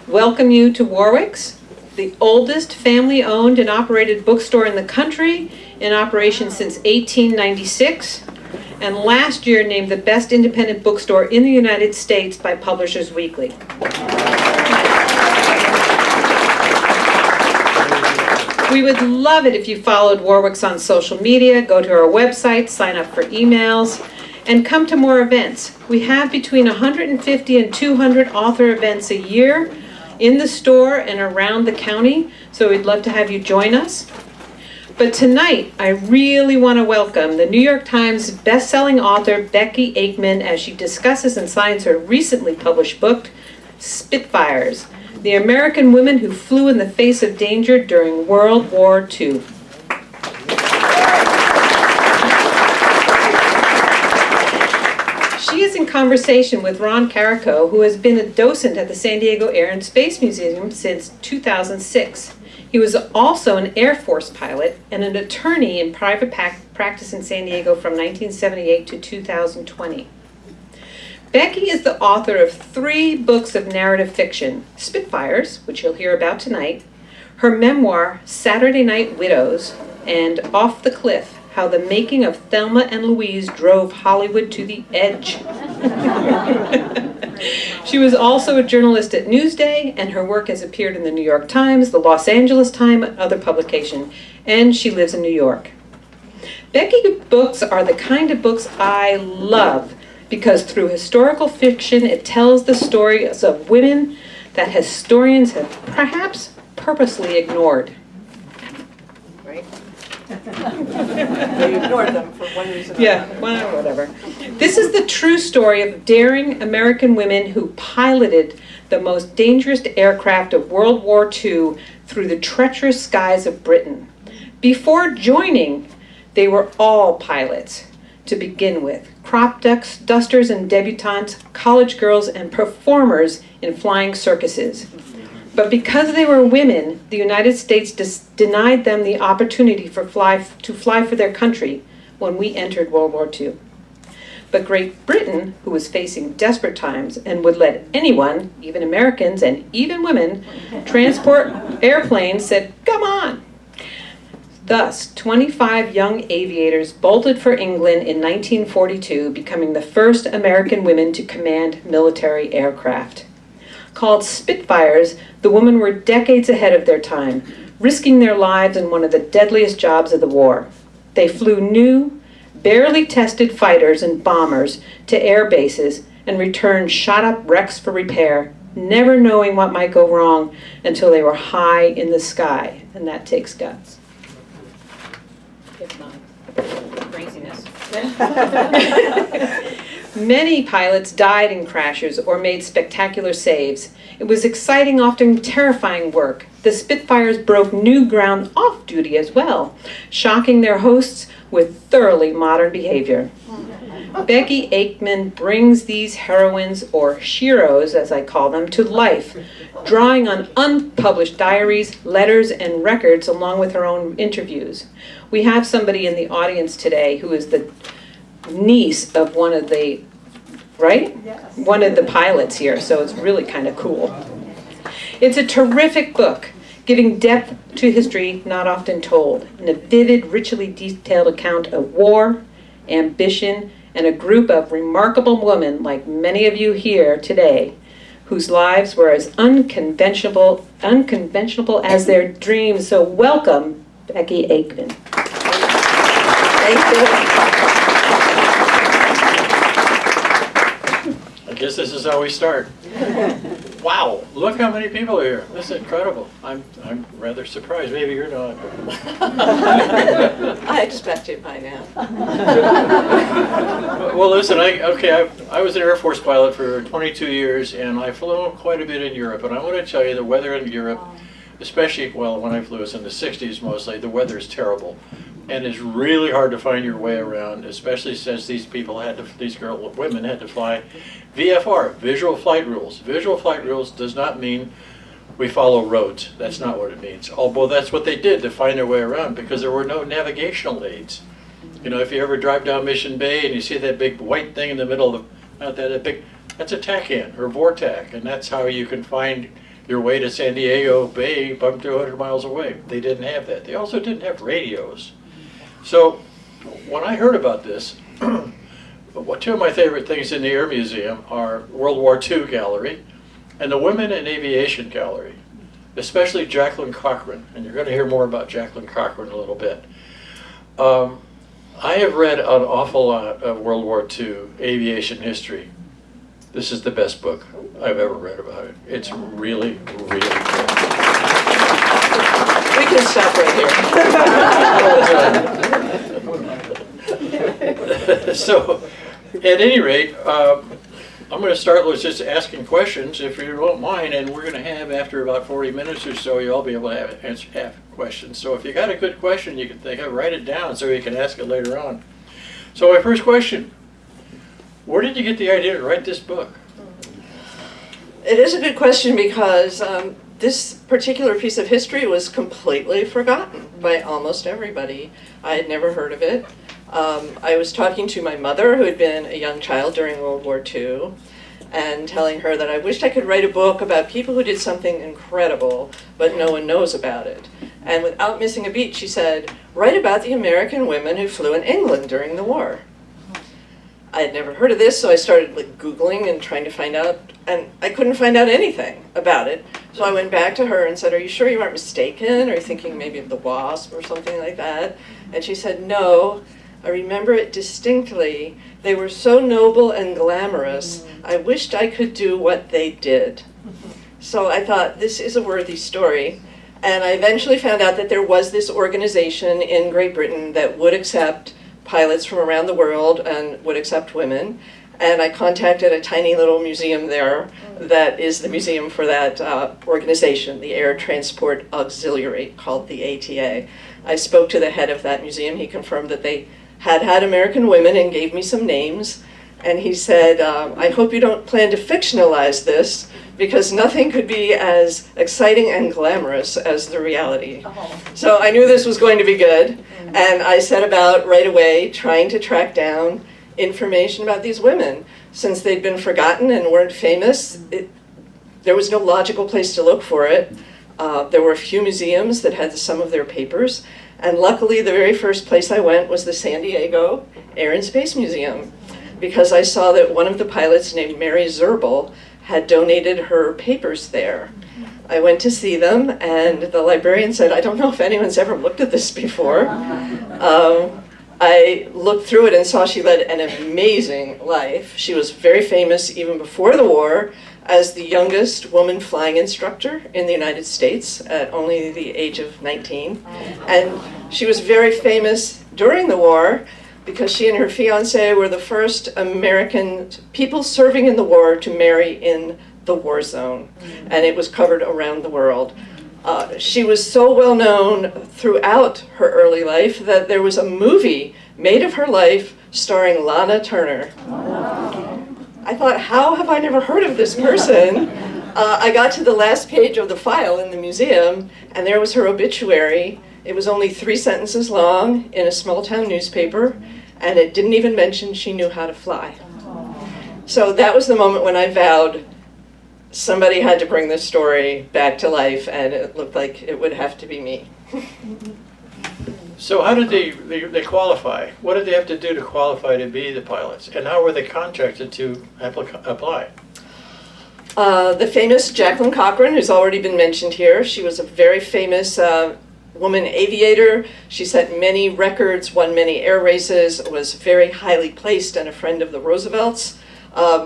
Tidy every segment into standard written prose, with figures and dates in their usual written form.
welcome you to Warwick's, the oldest family-owned and operated bookstore in the country, in operation since 1896, and last year named the best independent bookstore in the United States by Publishers Weekly. We would love it if you followed Warwick's on social media, go to our website, sign up for emails, and come to more events. We have between 150 and 200 author events a year in the store and around the county, so we'd love to have you join us. But tonight, I really want to welcome the New York Times best-selling author Becky Aikman as she discusses and signs her recently published book, Spitfires, the American Women Who Flew in the Face of Danger During World War II. She is in conversation with Ron Carrico, who has been a docent at the San Diego Air and Space Museum since 2006. He was also an Air Force pilot and an attorney in private practice in San Diego from 1978 to 2020. Becky is the author of 3 books of narrative fiction, Spitfires, which you'll hear about tonight, her memoir, Saturday Night Widows, and Off the Cliff, How the Making of Thelma and Louise Drove Hollywood to the Edge. She was also a journalist at Newsday, and her work has appeared in the New York Times, the Los Angeles Times, and other publications, and she lives in New York. Becky's books are the kind of books I love, because through historical fiction, it tells the stories of women that historians have perhaps purposely ignored. Right? They ignored them for one reason or another. Whatever. This is the true story of daring American women who piloted the most dangerous aircraft of World War II through the treacherous skies of Britain. Before joining, they were all pilots to begin with. Crop dusters and debutantes, college girls, and performers in flying circuses. But because they were women, the United States denied them the opportunity to fly for their country when we entered World War II. But Great Britain, who was facing desperate times and would let anyone, even Americans and even women, transport airplanes, said, "Come on." Thus, 25 young aviators bolted for England in 1942, becoming the first American women to command military aircraft. Called Spitfires, the women were decades ahead of their time, risking their lives in one of the deadliest jobs of the war. They flew new, barely tested fighters and bombers to air bases and returned shot-up wrecks for repair, never knowing what might go wrong until they were high in the sky, and that takes guts. If not, craziness. Many pilots died in crashes or made spectacular saves. It was exciting, often terrifying work. The Spitfires broke new ground off duty as well, shocking their hosts with thoroughly modern behavior. Becky Aikman brings these heroines, or sheroes as I call them, to life, drawing on unpublished diaries, letters, and records along with her own interviews. We have somebody in the audience today who is the niece of one of the, right? Yes. One of the pilots here, so it's really kind of cool. It's a terrific book, giving depth to history not often told, and a vivid, richly detailed account of war, ambition, and a group of remarkable women like many of you here today, whose lives were as unconventional as their dreams. So welcome, Becky Aikman. Thank you. I guess this is how we start. Wow, look how many people are here. This is incredible. I'm rather surprised. Maybe you're not. I expected by now. Well, listen, I was an Air Force pilot for 22 years, and I've flown quite a bit in Europe. And I want to tell you, the weather in Europe, especially, well, when I flew, it was in the 60s mostly, the weather is terrible. And it's really hard to find your way around, especially since these women had to fly VFR, Visual Flight Rules. Visual Flight Rules does not mean we follow roads. That's not what it means. Although that's what they did to find their way around, because there were no navigational aids. You know, if you ever drive down Mission Bay and you see that big white thing in the middle of the, that's a TACAN or VORTAC, and that's how you can find your way to San Diego Bay from 200 miles away. They didn't have that. They also didn't have radios. So when I heard about this, two of my favorite things in the Air Museum are World War II gallery and the Women in Aviation gallery, especially Jacqueline Cochran. And you're going to hear more about Jacqueline Cochran in a little bit. I have read an awful lot of World War II aviation history. This is the best book I've ever read about it. It's really, really good. We can stop right here. So, at any rate, I'm going to start with just asking questions, if you don't mind, and we're going to have, after about 40 minutes or so, you'll all be able to have questions. So if you got a good question, you can write it down so you can ask it later on. So my first question, where did you get the idea to write this book? It is a good question because this particular piece of history was completely forgotten by almost everybody. I had never heard of it. I was talking to my mother, who had been a young child during World War II, and telling her that I wished I could write a book about people who did something incredible, but no one knows about it. And without missing a beat, she said, write about the American women who flew in England during the war. I had never heard of this, so I started Googling and trying to find out, and I couldn't find out anything about it. So I went back to her and said, are you sure you aren't mistaken? Are you thinking maybe of the WASP or something like that? And she said, no, I remember it distinctly. They were so noble and glamorous. I wished I could do what they did. So I thought, this is a worthy story. And I eventually found out that there was this organization in Great Britain that would accept pilots from around the world and would accept women. And I contacted a tiny little museum there that is the museum for that organization, the Air Transport Auxiliary, called the ATA. I spoke to the head of that museum. He confirmed that they had American women and gave me some names. And he said, I hope you don't plan to fictionalize this, because nothing could be as exciting and glamorous as the reality. So I knew this was going to be good. And I set about right away trying to track down information about these women. Since they'd been forgotten and weren't famous, there was no logical place to look for it. There were a few museums that had some of their papers. And luckily, the very first place I went was the San Diego Air and Space Museum, because I saw that one of the pilots, named Mary Zerbel, had donated her papers there. I went to see them, and the librarian said, I don't know if anyone's ever looked at this before. I looked through it and saw she led an amazing life. She was very famous even before the war as the youngest woman flying instructor in the United States at only the age of 19. And she was very famous during the war because she and her fiance were the first American people serving in the war to marry in the war zone. And it was covered around the world. She was so well known throughout her early life that there was a movie made of her life starring Lana Turner. I thought, how have I never heard of this person? I got to the last page of the file in the museum, and there was her obituary. It was only 3 sentences long in a small town newspaper, and it didn't even mention she knew how to fly. So that was the moment when I vowed somebody had to bring this story back to life, and it looked like it would have to be me. So how did they qualify? What did they have to do to qualify to be the pilots? And how were they contracted to apply? The famous Jacqueline Cochran, who's already been mentioned here, she was a very famous woman aviator. She set many records, won many air races, was very highly placed and a friend of the Roosevelts.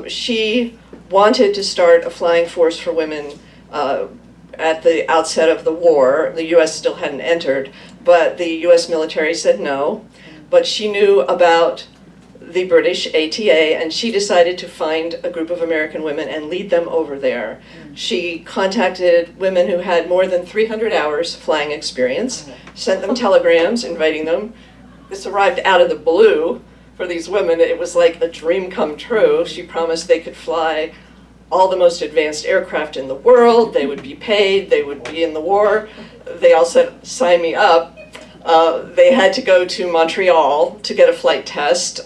She wanted to start a flying force for women at the outset of the war. The U.S. still hadn't entered, but the U.S. military said no. But she knew about the British ATA, and she decided to find a group of American women and lead them over there. She contacted women who had more than 300 hours flying experience, sent them telegrams inviting them. This arrived out of the blue for these women. It was like a dream come true. She promised they could fly all the most advanced aircraft in the world, they would be paid, they would be in the war. They all said, sign me up. They had to go to Montreal to get a flight test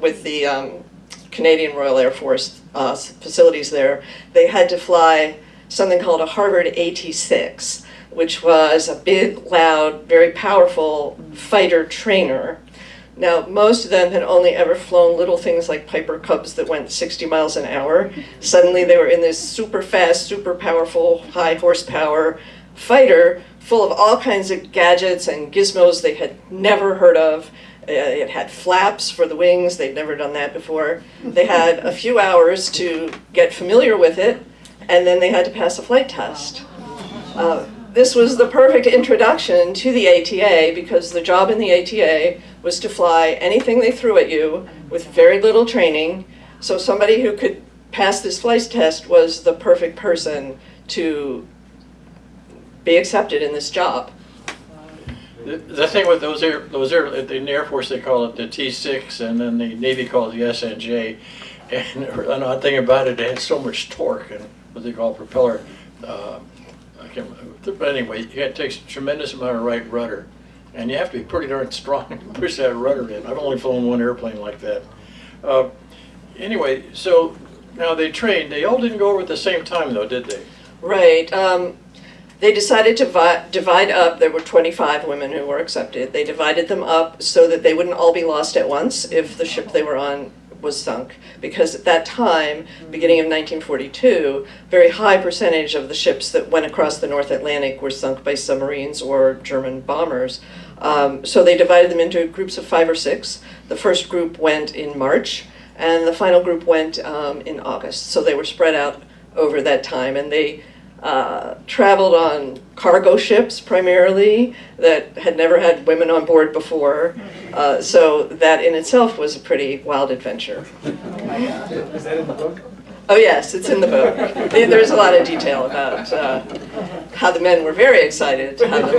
with the Canadian Royal Air Force facilities there. They had to fly something called a Harvard AT-6, which was a big, loud, very powerful fighter trainer. Now, most of them had only ever flown little things like Piper Cubs that went 60 miles an hour. Suddenly they were in this super fast, super powerful, high horsepower fighter full of all kinds of gadgets and gizmos they had never heard of. It had flaps for the wings. They'd never done that before. They had a few hours to get familiar with it, and then they had to pass a flight test. This was the perfect introduction to the ATA, because the job in the ATA was to fly anything they threw at you with very little training. So somebody who could pass this flight test was the perfect person to be accepted in this job. The thing with those in the Air Force, they call it the T6, and then the Navy calls it the SNJ. And an odd thing about it, it had so much torque and what they call propeller. I can't remember. But anyway, it takes a tremendous amount of right rudder, and you have to be pretty darn strong to push that rudder in. I've only flown one airplane like that. Anyway, so now they trained. They all didn't go over at the same time, though, did they? Right. They decided to divide up. There were 25 women who were accepted. They divided them up so that they wouldn't all be lost at once if the ship they were on was sunk. Because at that time, beginning of 1942, very high percentage of the ships that went across the North Atlantic were sunk by submarines or German bombers. So they divided them into groups of 5 or 6. The first group went in March, and the final group went in August. So they were spread out over that time, and they traveled on cargo ships primarily that had never had women on board before. So that in itself was a pretty wild adventure. Is that in the book? Oh yes, it's in the book. There's a lot of detail about how the men were very excited to have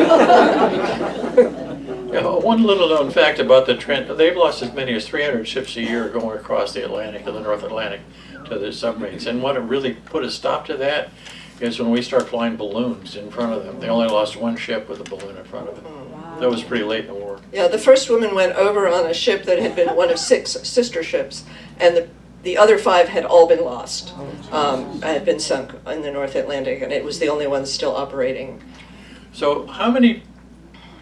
them. One little known fact about the trend, they've lost as many as 300 ships a year going across the Atlantic to the North Atlantic to the submarines. And what really put a stop to that is when we start flying balloons in front of them. They only lost one ship with a balloon in front of it. Wow. That was pretty late in the war. Yeah, the first woman went over on a ship that had been one of 6 sister ships, and the other 5 had all been lost, had been sunk in the North Atlantic, and it was the only one still operating. So how many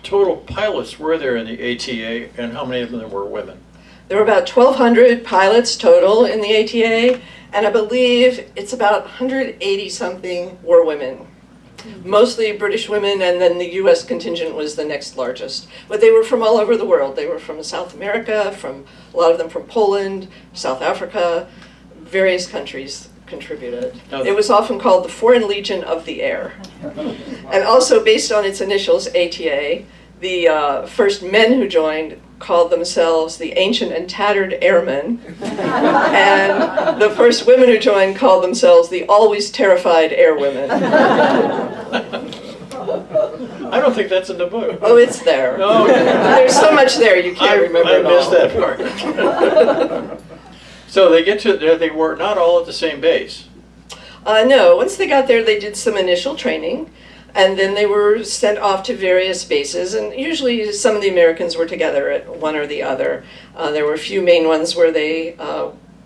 total pilots were there in the ATA, and how many of them were women? There were about 1,200 pilots total in the ATA, and I believe it's about 180-something were women. Mostly British women, and then the US contingent was the next largest. But they were from all over the world. They were from South America, a lot of them from Poland, South Africa, various countries contributed. It was often called the Foreign Legion of the Air. And also, based on its initials, ATA, the first men who joined called themselves the Ancient and Tattered Airmen, and the first women who joined called themselves the Always Terrified Airwomen. I don't think that's in the book. Oh, it's there. Oh, okay. There's so much there you can't remember it all. I missed that part. So they get to there. They were not all at the same base. No, once they got there, they did some initial training, and then they were sent off to various bases, and usually some of the Americans were together at one or the other. There were a few main ones where they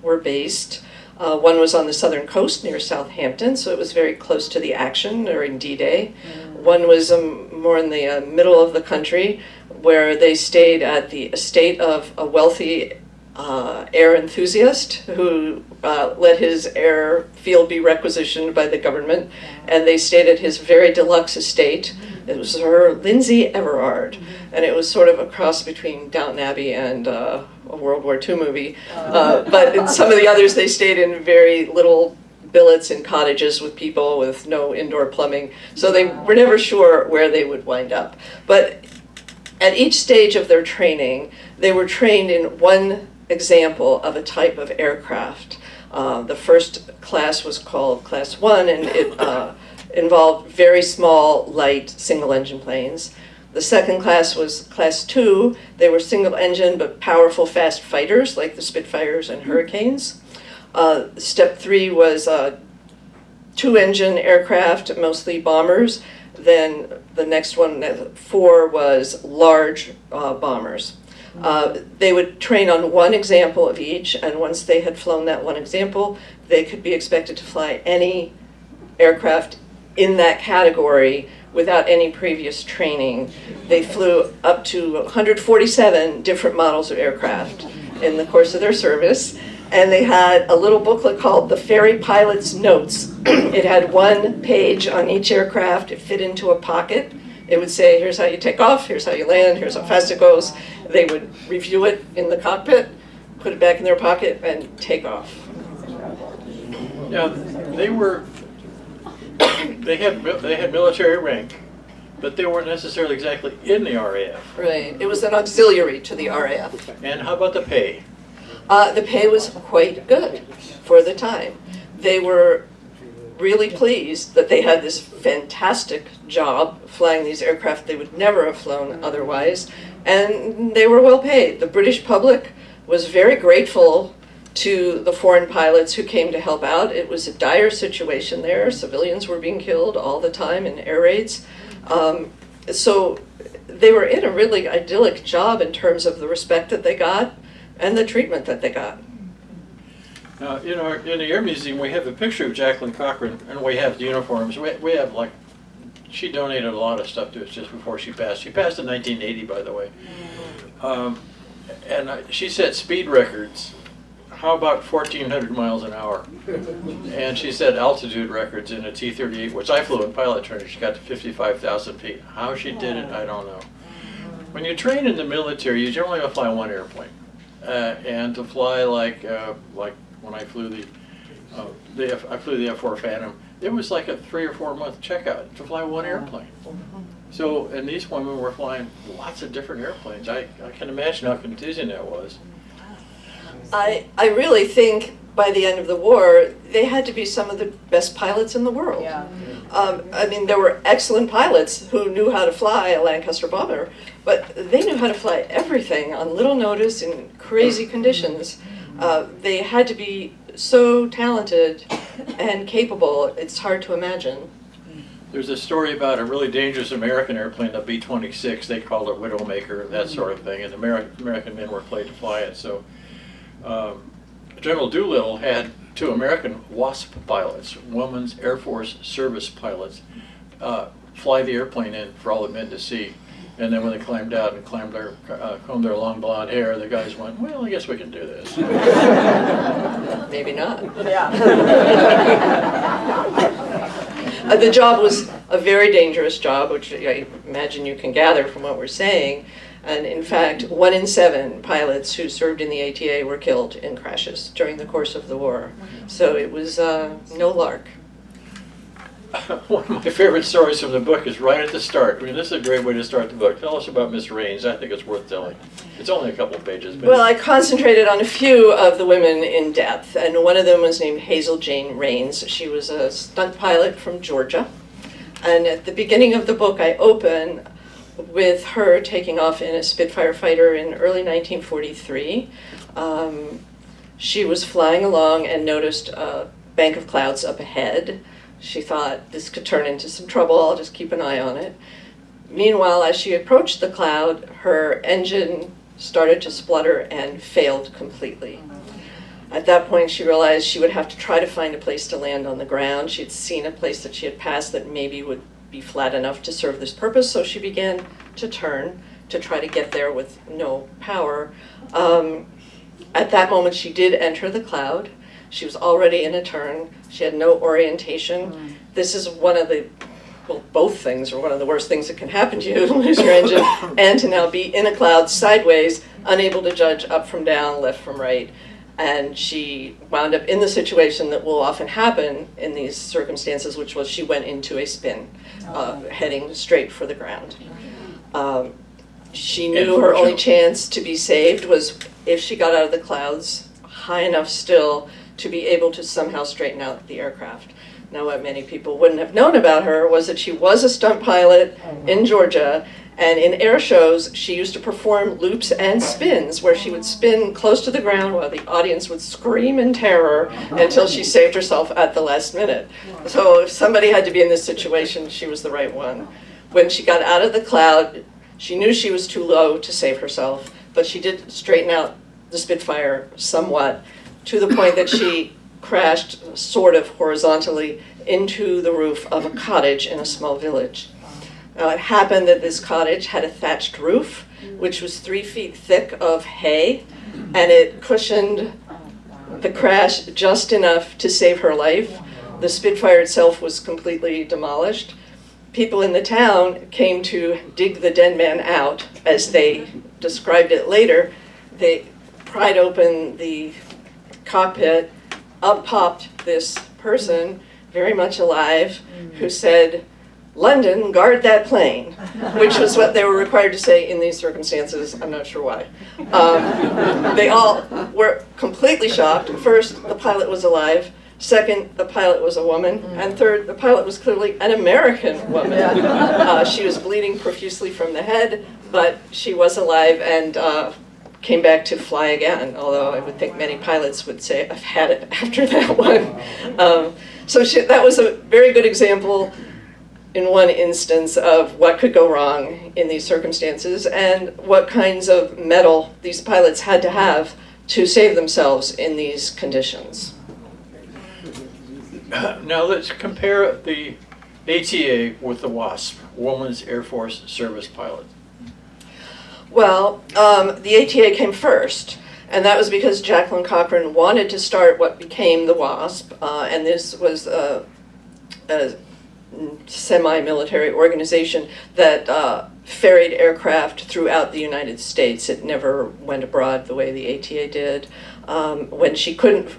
were based. One was on the southern coast near Southampton, so it was very close to the action during D-Day. One was more in the middle of the country, where they stayed at the estate of a wealthy air enthusiast who let his airfield be requisitioned by the government, and they stayed at his very deluxe estate. It was Sir Lindsay Everard, and it was sort of a cross between Downton Abbey and a World War II movie. But in some of the others, they stayed in very little billets and cottages with people with no indoor plumbing, so they were never sure where they would wind up. But at each stage of their training, they were trained in one example of a type of aircraft. The first class was called Class 1, and it involved very small, light, single-engine planes. The second class was Class 2. They were single-engine but powerful, fast fighters like the Spitfires and Hurricanes. Step 3 was 2-engine aircraft, mostly bombers. Then the next one, 4, was large bombers. They would train on one example of each, and once they had flown that one example, they could be expected to fly any aircraft in that category without any previous training. They flew up to 147 different models of aircraft in the course of their service, and they had a little booklet called The Ferry Pilot's Notes. It had one page on each aircraft. It fit into a pocket. It would say, here's how you take off, here's how you land, here's how fast it goes. They would review it in the cockpit, put it back in their pocket, and take off. Now, they had military rank, but they weren't necessarily exactly in the RAF. Right. It was an auxiliary to the RAF. And how about the pay? The pay was quite good for the time. They were really pleased that they had this fantastic job flying these aircraft they would never have flown otherwise, and they were well paid. The British public was very grateful to the foreign pilots who came to help out. It was a dire situation there. Civilians were being killed all the time in air raids. So they were in a really idyllic job in terms of the respect that they got and the treatment that they got. Now, in the Air Museum, we have a picture of Jacqueline Cochran, and we have the uniforms. We have, like, she donated a lot of stuff to us just before she passed. She passed in 1980, by the way. She set speed records. How about 1,400 miles an hour? And she set altitude records in a T-38, which I flew in pilot training. She got to 55,000 feet. How she did it, I don't know. When you train in the military, you generally only fly one airplane. And to fly like when I flew I flew the F-4 Phantom, it was like a 3 or 4 month checkout to fly one airplane. So, and these women were flying lots of different airplanes. I can imagine how confusing that was. I really think by the end of the war, they had to be some of the best pilots in the world. Yeah. I mean, there were excellent pilots who knew how to fly a Lancaster bomber, but they knew how to fly everything on little notice in crazy conditions. They had to be so talented and capable, it's hard to imagine. There's a story about a really dangerous American airplane, the B-26. They called it Widowmaker, that sort of thing, and American men were paid to fly it. So General Doolittle had 2 American WASP pilots, Women's Air Force Service pilots, fly the airplane in for all it meant to see. And then when they climbed out and combed their long blonde hair, the guys went, well, I guess we can do this. Maybe not. Yeah. The job was a very dangerous job, which I imagine you can gather from what we're saying. And in fact, 1 in 7 pilots who served in the ATA were killed in crashes during the course of the war. So it was no lark. One of my favorite stories from the book is right at the start. I mean, this is a great way to start the book. Tell us about Miss Raines. I think it's worth telling. It's only a couple of pages. But Well, I concentrated on a few of the women in depth, and one of them was named Hazel Jane Raines. She was a stunt pilot from Georgia. And at the beginning of the book, I open with her taking off in a Spitfire fighter in early 1943. She was flying along and noticed a bank of clouds up ahead. She thought, this could turn into some trouble, I'll just keep an eye on it. Meanwhile, as she approached the cloud, her engine started to splutter and failed completely. At that point, she realized she would have to try to find a place to land on the ground. She had seen a place that she had passed that maybe would be flat enough to serve this purpose, so she began to turn to try to get there with no power. At that moment, she did enter the cloud. She was already in a turn. She had no orientation. This is one of the, well, both things are one of the worst things that can happen to you, to lose your engine, and to now be in a cloud sideways, unable to judge up from down, left from right. And she wound up in the situation that will often happen in these circumstances, which was she went into a spin, heading straight for the ground. She knew her only chance to be saved was if she got out of the clouds high enough still to be able to somehow straighten out the aircraft. Now, what many people wouldn't have known about her was that she was a stunt pilot in Georgia, and in air shows, she used to perform loops and spins, where she would spin close to the ground while the audience would scream in terror until she saved herself at the last minute. So if somebody had to be in this situation, she was the right one. When she got out of the cloud, she knew she was too low to save herself, but she did straighten out the Spitfire somewhat, to the point that she crashed sort of horizontally into the roof of a cottage in a small village. It happened that this cottage had a thatched roof, which was 3 feet thick of hay, and it cushioned the crash just enough to save her life. The Spitfire itself was completely demolished. People in the town came to dig the dead man out, as they described it later. They pried open the cockpit, up popped this person, very much alive, who said, "London, guard that plane," which was what they were required to say in these circumstances. I'm not sure why. They all were completely shocked. First, the pilot was alive. Second, the pilot was a woman. And third, the pilot was clearly an American woman. She was bleeding profusely from the head, but she was alive and came back to fly again, although I would think many pilots would say, "I've had it" after that one. That was a very good example in one instance of what could go wrong in these circumstances and what kinds of mettle these pilots had to have to save themselves in these conditions. Now let's compare the ATA with the WASP, Women's Air Force Service Pilot. Well, the ATA came first, and that was because Jacqueline Cochran wanted to start what became the WASP, and this was a semi-military organization that ferried aircraft throughout the United States. It never went abroad the way the ATA did. When she couldn't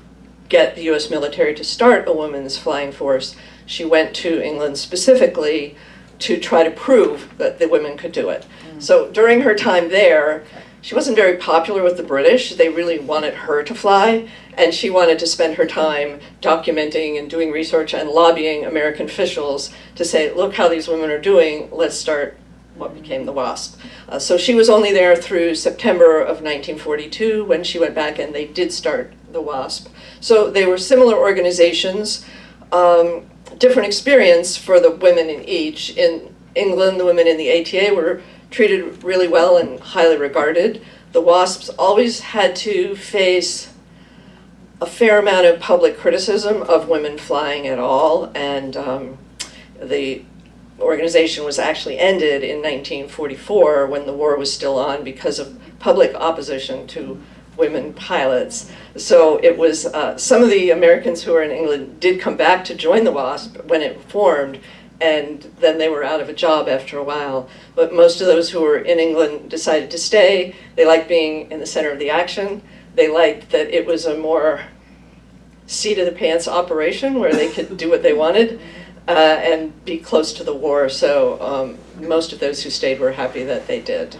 get the US military to start a women's flying force, she went to England specifically to try to prove that the women could do it. So during her time there, she wasn't very popular with the British. They really wanted her to fly, and she wanted to spend her time documenting and doing research and lobbying American officials to say, "Look how these women are doing, let's start what became the WASP." So she was only there through September of 1942 when she went back and they did start the WASP. So they were similar organizations, different experience for the women in each. In England, the women in the ATA were treated really well and highly regarded. The WASPs always had to face a fair amount of public criticism of women flying at all, and the organization was actually ended in 1944 when the war was still on because of public opposition to women pilots. So it was, some of the Americans who were in England did come back to join the WASP when it formed, and then they were out of a job after a while. But most of those who were in England decided to stay. They liked being in the center of the action. They liked that it was a more seat-of-the-pants operation where they could do what they wanted and be close to the war. So most of those who stayed were happy that they did.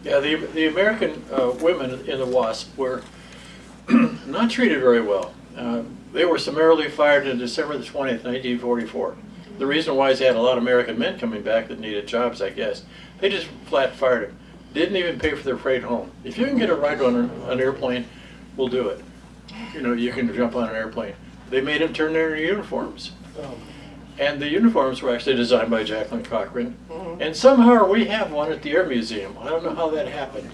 Yeah, the American women in the WASP were not treated very well. They were summarily fired on December the 20th, 1944. The reason why is they had a lot of American men coming back that needed jobs, I guess. They just flat fired them. Didn't even pay for their freight home. If you can get a ride on an airplane, we'll do it. You know, you can jump on an airplane. They made them turn their uniforms. And the uniforms were actually designed by Jacqueline Cochran. And somehow we have one at the Air Museum. I don't know how that happened.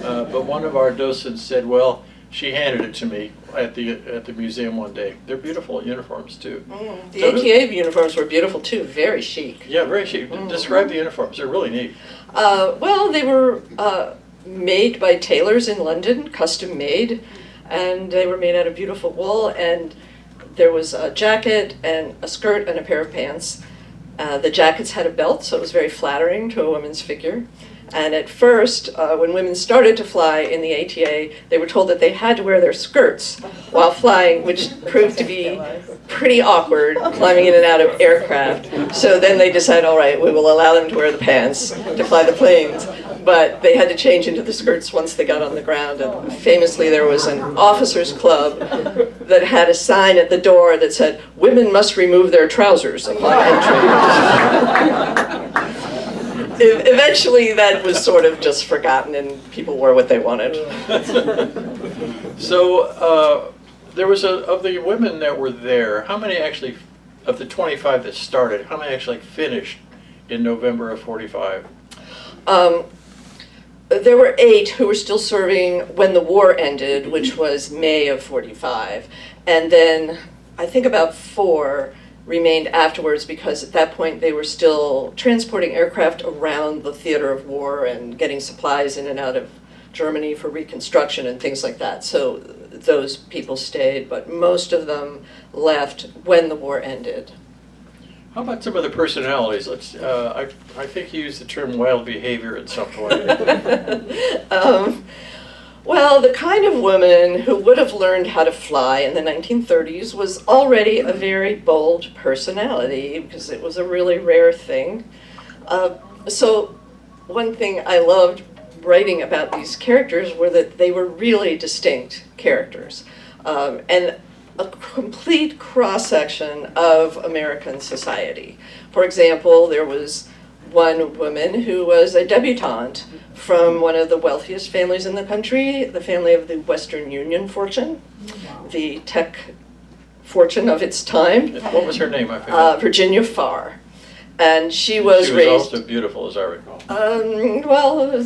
But one of our docents said, well, she handed it to me at the museum one day. They're beautiful uniforms too. The ATA uniforms were beautiful too, very chic. Yeah, very chic. Describe the uniforms, they're really neat. Well, they were made by tailors in London, custom made, and they were made out of beautiful wool, and there was a jacket and a skirt and a pair of pants. The jackets had a belt, so it was very flattering to a woman's figure. And at first, when women started to fly in the ATA, they were told that they had to wear their skirts while flying, which proved to be pretty awkward, climbing in and out of aircraft. So then they decided, all right, we will allow them to wear the pants to fly the planes. But they had to change into the skirts once they got on the ground. And famously, there was an officers' club that had a sign at the door that said, "Women must remove their trousers upon entry." Eventually, that was sort of just forgotten, and people wore what they wanted. So there was of the women that were there, how many actually, of the 25 that started, how many actually finished in November of 45? There were 8 who were still serving when the war ended, which was May of 45. And then I think about 4 remained afterwards, because at that point they were still transporting aircraft around the theater of war and getting supplies in and out of Germany for reconstruction and things like that. So those people stayed, but most of them left when the war ended. How about some of the personalities? I think you used the term wild behavior at some point. Well, the kind of woman who would have learned how to fly in the 1930s was already a very bold personality, because it was a really rare thing. So one thing I loved writing about these characters were that they were really distinct characters, and a complete cross-section of American society. For example, there was one woman who was a debutante from one of the wealthiest families in the country, the family of the Western Union fortune, the tech fortune of its time. What was her name? I forgot. Virginia Farr. And she was She was raised... also beautiful, as I recall. Well,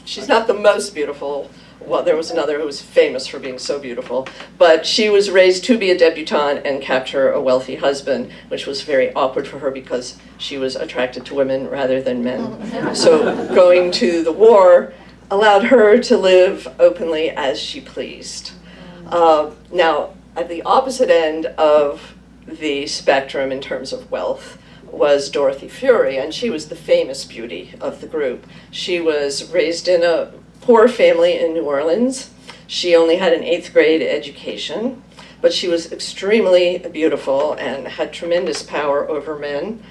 she's not the most beautiful. Well, there was another who was famous for being so beautiful. But she was raised to be a debutante and capture a wealthy husband, which was very awkward for her because she was attracted to women rather than men. So going to the war allowed her to live openly as she pleased. Now, at the opposite end of the spectrum in terms of wealth was Dorothy Fury, and she was the famous beauty of the group. She was raised in a poor family in New Orleans. She only had an 8th grade education, but she was extremely beautiful and had tremendous power over men.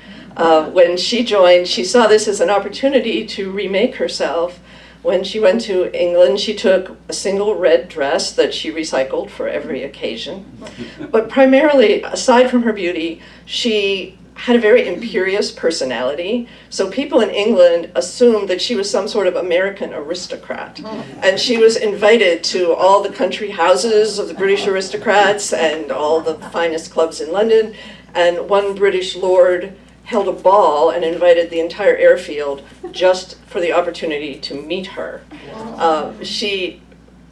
When she joined, she saw this as an opportunity to remake herself. When she went to England, she took a single red dress that she recycled for every occasion. But primarily, aside from her beauty, she had a very imperious personality. So people in England assumed that she was some sort of American aristocrat. And she was invited to all the country houses of the British aristocrats and all the finest clubs in London. And one British lord held a ball and invited the entire airfield just for the opportunity to meet her. She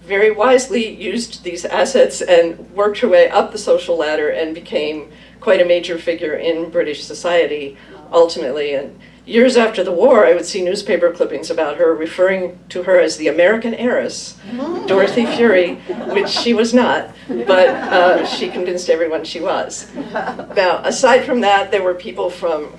very wisely used these assets and worked her way up the social ladder and became quite a major figure in British society, ultimately. And years after the war, I would see newspaper clippings about her referring to her as the American heiress, Dorothy Fury, which she was not, but she convinced everyone she was. Now, aside from that, there were people from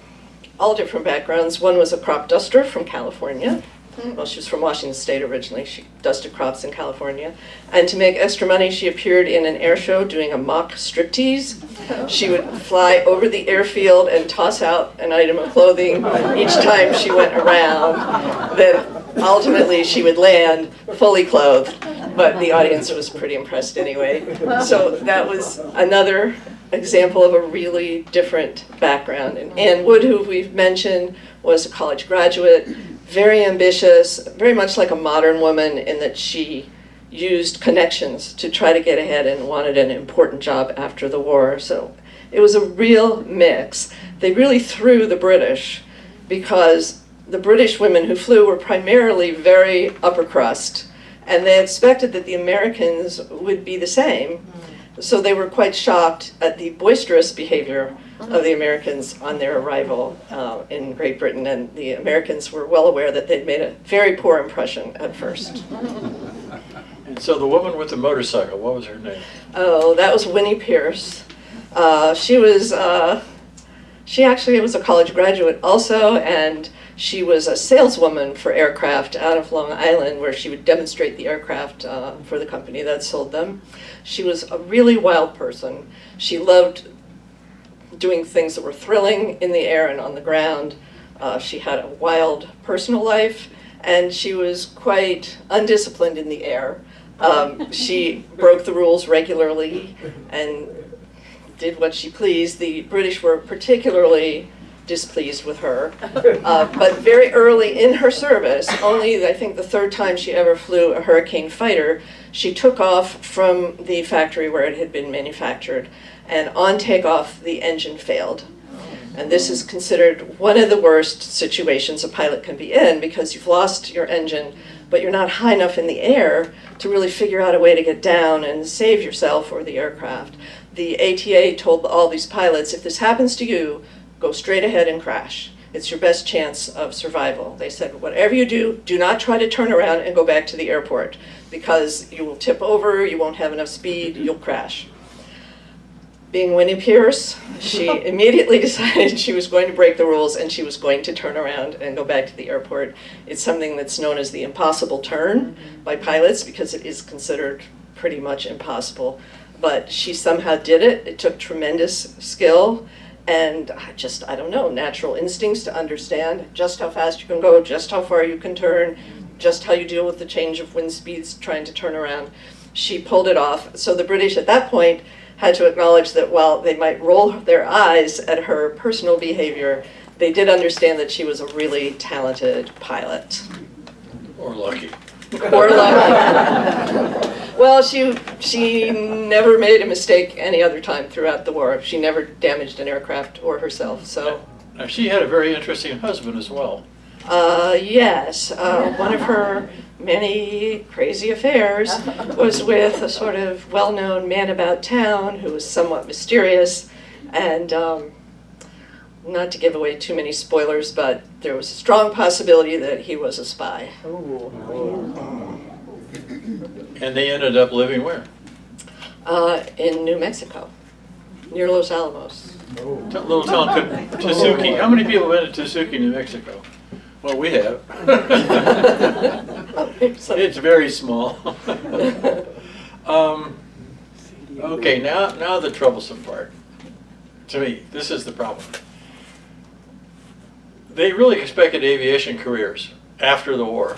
all different backgrounds. One was a crop duster from California. Well, she was from Washington State originally. She dusted crops in California. And to make extra money, she appeared in an air show doing a mock striptease. She would fly over the airfield and toss out an item of clothing each time she went around. Then ultimately she would land fully clothed, but the audience was pretty impressed anyway. So that was another example of a really different background. And Anne Wood, who we've mentioned, was a college graduate, very ambitious, very much like a modern woman in that she used connections to try to get ahead and wanted an important job after the war. So it was a real mix. They really threw the British because the British women who flew were primarily very upper crust, and they expected that the Americans would be the same. So they were quite shocked at the boisterous behavior of the Americans on their arrival in Great Britain, and the Americans were well aware that they'd made a very poor impression at first. And so the woman with the motorcycle, what was her name? Oh, that was Winnie Pierce. She actually was a college graduate also, and she was a saleswoman for aircraft out of Long Island, where she would demonstrate the aircraft for the company that sold them. She was a really wild person. She loved doing things that were thrilling in the air and on the ground. She had a wild personal life, and she was quite undisciplined in the air. She broke the rules regularly and did what she pleased. The British were particularly displeased with her. But very early in her service, only I think the 3rd time she ever flew a Hurricane fighter, she took off from the factory where it had been manufactured, and on takeoff the engine failed. And this is considered one of the worst situations a pilot can be in, because you've lost your engine, but you're not high enough in the air to really figure out a way to get down and save yourself or the aircraft. the ATA told all these pilots, if this happens to you, go straight ahead and crash. It's your best chance of survival. They said, whatever you do, do not try to turn around and go back to the airport, because you will tip over, you won't have enough speed, you'll crash. Being Winnie Pierce, she immediately decided she was going to break the rules and she was going to turn around and go back to the airport. It's something that's known as the impossible turn by pilots, because it is considered pretty much impossible. But she somehow did it. It took tremendous skill and I don't know, natural instincts to understand just how fast you can go, just how far you can turn, just how you deal with the change of wind speeds trying to turn around. She pulled it off. So the British at that point had to acknowledge that while they might roll their eyes at her personal behavior, they did understand that she was a really talented pilot. Or lucky. Or lucky. Well, she never made a mistake any other time throughout the war. She never damaged an aircraft or herself. So. Now, she had a very interesting husband as well. Yes. One of her many crazy affairs was with a sort of well-known man about town who was somewhat mysterious, and not to give away too many spoilers, but there was a strong possibility that he was a spy. And they ended up living where? In New Mexico, near Los Alamos. Little town, Tesuque. How many people have been to Tesuque, New Mexico? Well, we have. It's very small. Okay, now the troublesome part. To me, this is the problem. They really expected aviation careers after the war.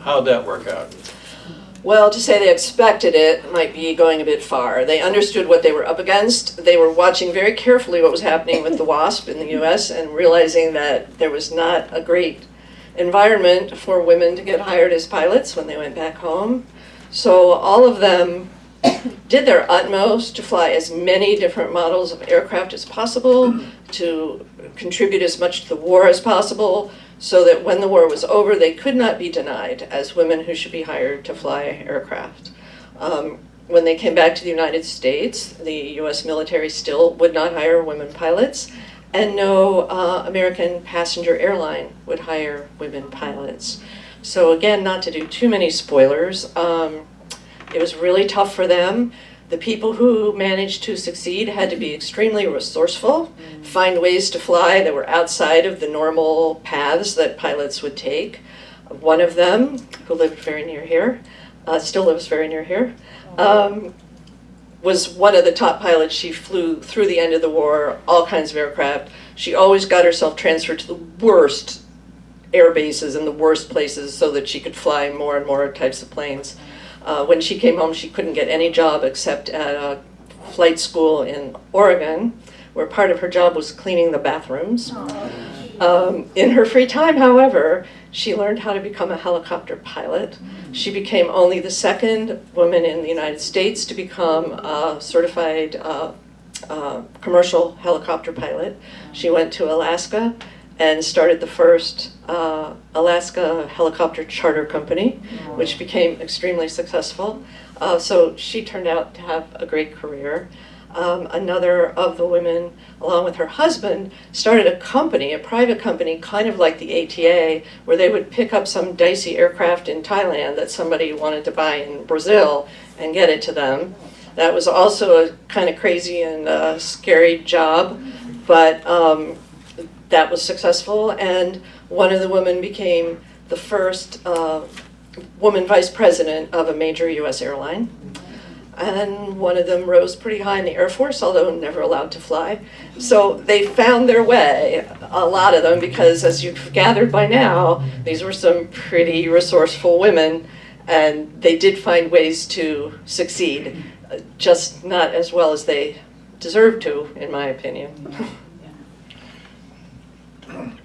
How'd that work out? Well, to say they expected it might be going a bit far. They understood what they were up against. They were watching very carefully what was happening with the WASP in the US and realizing that there was not a great environment for women to get hired as pilots when they went back home. So all of them did their utmost to fly as many different models of aircraft as possible, to contribute as much to the war as possible, so that when the war was over, they could not be denied as women who should be hired to fly aircraft. When they came back to the United States, the US military still would not hire women pilots, and no American passenger airline would hire women pilots. So again, not to do too many spoilers, it was really tough for them. The people who managed to succeed had to be extremely resourceful, find ways to fly that were outside of the normal paths that pilots would take. One of them, who lived very near here, still lives very near here, was one of the top pilots. She flew through the end of the war, all kinds of aircraft. She always got herself transferred to the worst air bases and the worst places so that she could fly more and more types of planes. When she came home, she couldn't get any job except at a flight school in Oregon, where part of her job was cleaning the bathrooms. In her free time, however, she learned how to become a helicopter pilot. She became only the second woman in the United States to become a certified commercial helicopter pilot. She went to Alaska and started the first Alaska helicopter charter company, which became extremely successful. So she turned out to have a great career. Another of the women, along with her husband, started a company, a private company, kind of like the ATA, where they would pick up some dicey aircraft in Thailand that somebody wanted to buy in Brazil and get it to them. That was also a kind of crazy and scary job, but that was successful, and one of the women became the first woman vice president of a major US airline. And one of them rose pretty high in the Air Force, although never allowed to fly. So they found their way, a lot of them, because as you've gathered by now, these were some pretty resourceful women, and they did find ways to succeed, just not as well as they deserved to, in my opinion.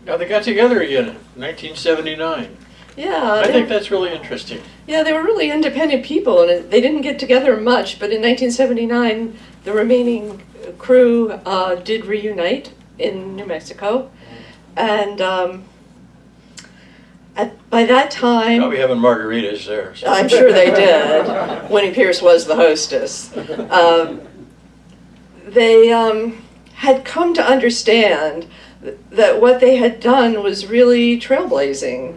Now they got together again in 1979. Yeah. I think that's really interesting. Yeah, they were really independent people, and they didn't get together much, but in 1979, the remaining crew did reunite in New Mexico, and by that time... Probably having margaritas there. So. I'm sure they did. Winnie Pierce was the hostess. they had come to understand that what they had done was really trailblazing.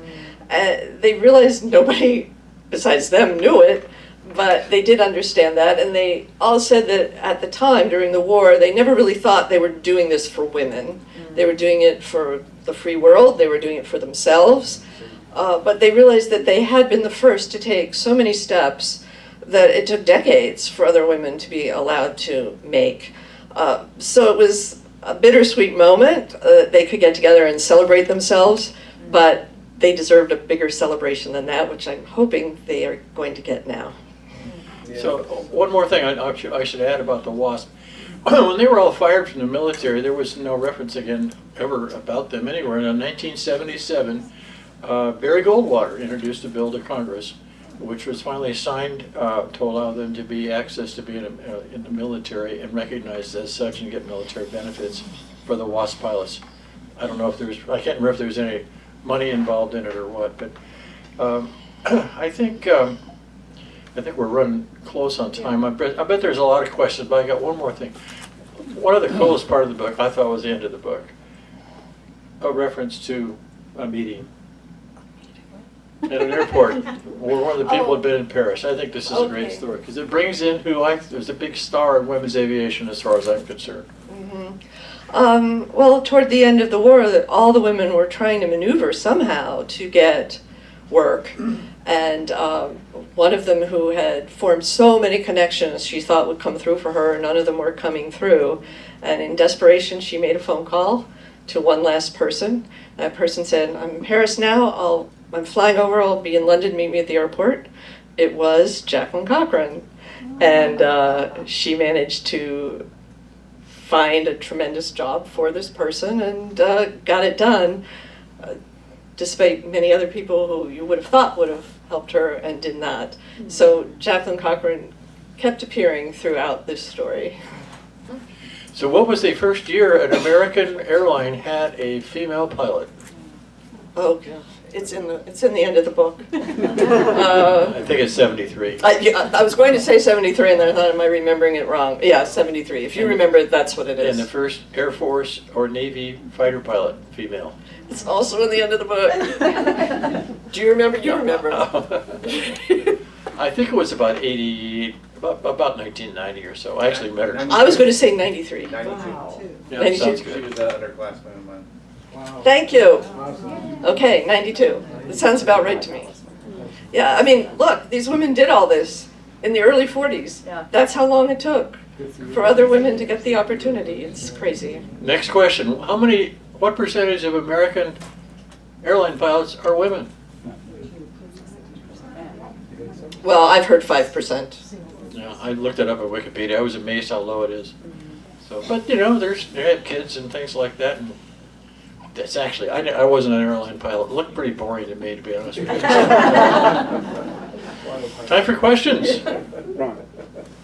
They realized nobody besides them knew it, but they did understand that, and they all said that at the time, during the war, they never really thought they were doing this for women. They were doing it for the free world, they were doing it for themselves, but they realized that they had been the first to take so many steps that it took decades for other women to be allowed to make. So it was a bittersweet moment. They could get together and celebrate themselves, but they deserved a bigger celebration than that, which I'm hoping they are going to get now. So one more thing I should add about the WASP. When they were all fired from the military, there was no reference again ever about them anywhere. And in 1977, Barry Goldwater introduced a bill to Congress, which was finally signed to allow them to be access to be in the military and recognized as such and get military benefits for the WASP pilots. I don't know if I can't remember if there was any money involved in it or what, but I think we're running close on time. I bet there's a lot of questions, but I got one more thing. One of the coolest part of the book I thought was the end of the book, a reference to a meeting at an airport where one of the people had been in Paris. I think this is a great story because it brings in there's a big star in women's aviation as far as I'm concerned. Well, toward the end of the war, all the women were trying to maneuver somehow to get work. And one of them who had formed so many connections she thought would come through for her, none of them were coming through. And in desperation, she made a phone call to one last person. That person said, "I'm in Paris now, I'm flying over, I'll be in London, meet me at the airport." It was Jacqueline Cochran. And she managed to find a tremendous job for this person and got it done, despite many other people who you would have thought would have helped her and did not. So Jacqueline Cochran kept appearing throughout this story. So what was the first year an American airline had a female pilot? Oh, yeah. It's in the end of the book. I think it's 73. I was going to say 73, and then I thought, am I remembering it wrong? Yeah, 73. If you remember it, that's what it is. And the first Air Force or Navy fighter pilot, female. It's also in the end of the book. Do you remember? You remember. I think it was about 80, about 1990 or so. I actually met her. I was going to say 93. 92. Wow. Yeah, 92. sounds She good. was an underclassman of mine. Wow. Thank you. Awesome. Okay, 92. That sounds about right to me. Yeah, I mean, look, these women did all this in the early 40s. Yeah. That's how long it took for other women to get the opportunity. It's crazy. Next question. What percentage of American airline pilots are women? Well, I've heard 5%. Yeah, I looked it up on Wikipedia. I was amazed how low it is. So, but you know, they have kids and things like that, and that's actually I wasn't an airline pilot. It looked pretty boring to me, to be honest with you. Time for questions. Ron,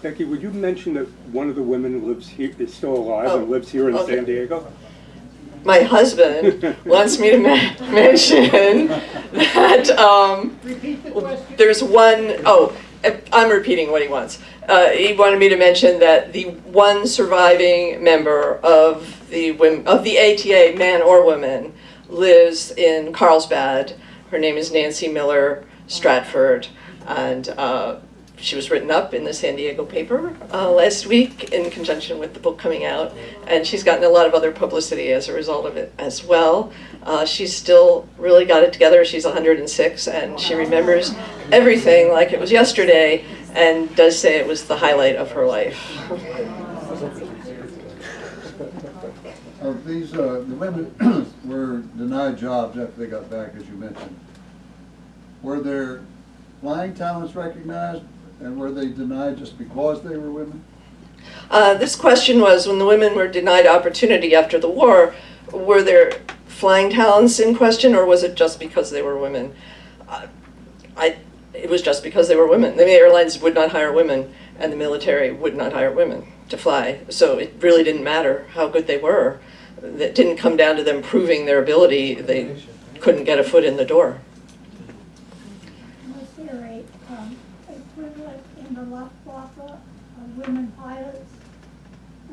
Becky, would you mention that one of the women lives here, is still alive and lives here in okay. San Diego? My husband wants me to mention that Repeat the question. there's one, I'm repeating what he wants. He wanted me to mention that the one surviving member of the ATA, man or woman, lives in Carlsbad. Her name is Nancy Miller Stratford, and she was written up in the San Diego paper last week in conjunction with the book coming out, and she's gotten a lot of other publicity as a result of it as well. She's still really got it together. She's 106, and she remembers everything like it was yesterday, and does say it was the highlight of her life. The women were denied jobs after they got back, as you mentioned. Were their flying talents recognized, and were they denied just because they were women? This question was, when the women were denied opportunity after the war, were their flying talents in question, or was it just because they were women? It was just because they were women. The airlines would not hire women, and the military would not hire women to fly. So it really didn't matter how good they were. It didn't come down to them proving their ability. They couldn't get a foot in the door. Was there a equivalent in the Luftwaffe of women pilots?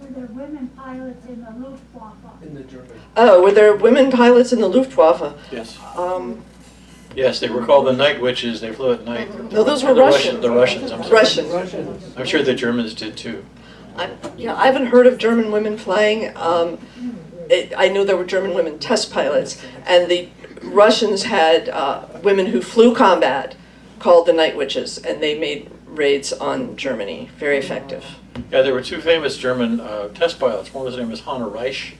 Were there women pilots in the Luftwaffe? In the German. Oh, were there women pilots in the Luftwaffe? Yes. Um, Yes, they were called the Night Witches. They flew at night. No, those were The Russian. The Russians, I'm sorry. Russians. I'm sure the Germans did too. I haven't heard of German women flying. I know there were German women test pilots, and the Russians had women who flew combat called the Night Witches, and they made raids on Germany. Very effective. Yeah, there were two famous German test pilots. One was named Hanna Reich,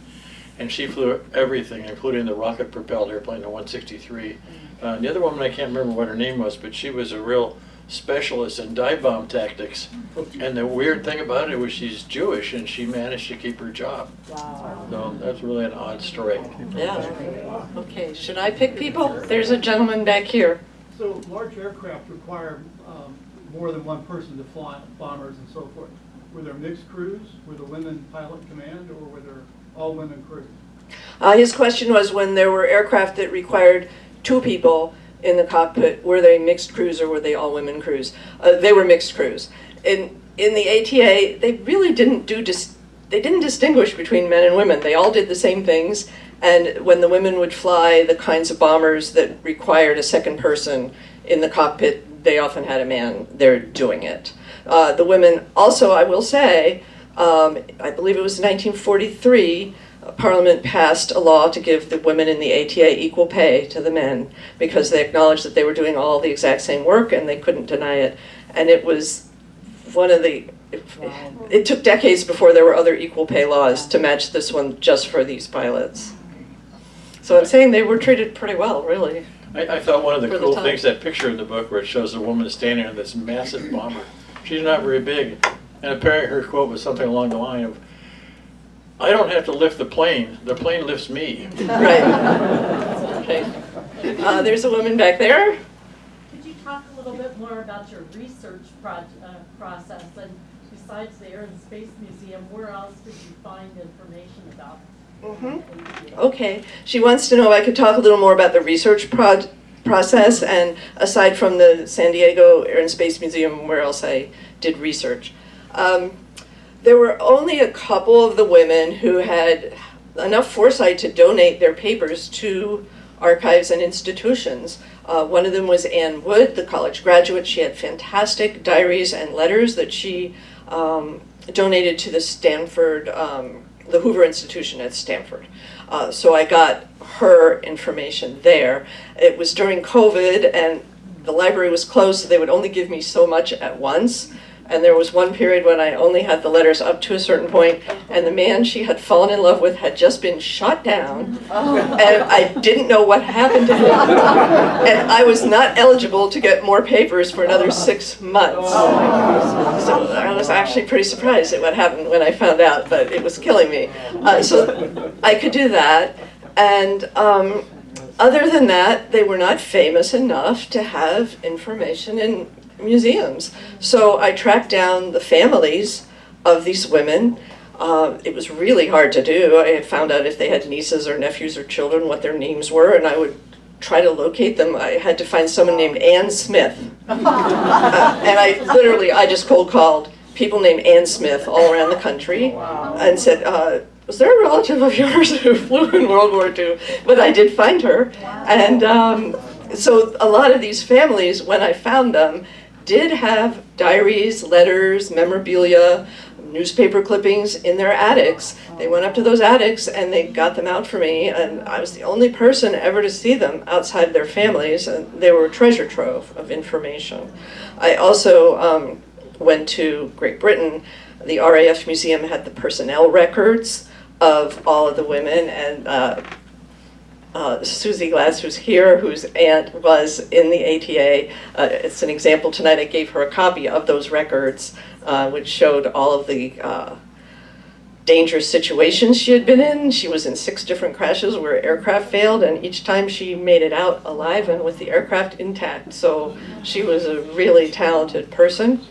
and she flew everything, including the rocket-propelled airplane, the 163. The other woman, I can't remember what her name was, but she was a real specialist in dive bomb tactics. And the weird thing about it was she's Jewish, and she managed to keep her job. Wow. So that's really an odd story. Yeah. Okay, should I pick people? There's a gentleman back here. So large aircraft require more than one person to fly bombers and so forth. Were there mixed crews? Were the women pilot command, or were there all women crews? His question was, when there were aircraft that required 2 people in the cockpit, were they mixed crews or were they all women crews? They were mixed crews. In the ATA, they really didn't they didn't distinguish between men and women. They all did the same things, and when the women would fly the kinds of bombers that required a second person in the cockpit, they often had a man there doing it. The women also, I will say, I believe it was 1943, Parliament passed a law to give the women in the ATA equal pay to the men because they acknowledged that they were doing all the exact same work and they couldn't deny it. And it was one of the, it took decades before there were other equal pay laws to match this one just for these pilots. So I'm saying they were treated pretty well, really. I thought one of the For the cool time. things, that picture in the book where it shows a woman standing on this massive bomber. She's not very big. And apparently her quote was something along the line of, "I don't have to lift the plane lifts me." Right. Okay. There's a woman back there. Could you talk a little bit more about your research process? And besides the Air and Space Museum, where else did you find information about Okay. She wants to know if I could talk a little more about the research process, and aside from the San Diego Air and Space Museum, where else I did research. There were only a couple of the women who had enough foresight to donate their papers to archives and institutions. One of them was Ann Wood, the college graduate. She had fantastic diaries and letters that she donated to the Stanford, the Hoover Institution at Stanford. So I got her information there. It was during COVID and the library was closed, so they would only give me so much at once. And there was one period when I only had the letters up to a certain point, and the man she had fallen in love with had just been shot down, and I didn't know what happened to him. And I was not eligible to get more papers for another 6 months. So I was actually pretty surprised at what happened when I found out, but it was killing me. So I could do that. And other than that, they were not famous enough to have information in museums. So I tracked down the families of these women. It was really hard to do. I found out if they had nieces or nephews or children, what their names were, and I would try to locate them. I had to find someone named Ann Smith. And I just cold called people named Ann Smith all around the country and said, was there a relative of yours who flew in World War II? But I did find her. And so a lot of these families, when I found them, did have diaries, letters, memorabilia, newspaper clippings in their attics. They went up to those attics and they got them out for me, and I was the only person ever to see them outside their families, and they were a treasure trove of information. I also went to Great Britain. The RAF Museum had the personnel records of all of the women, and Susie Glass, who's here, whose aunt was in the ATA. It's an example tonight. I gave her a copy of those records, which showed all of the dangerous situations she had been in. She was in 6 different crashes where aircraft failed, and each time she made it out alive and with the aircraft intact. So she was a really talented person.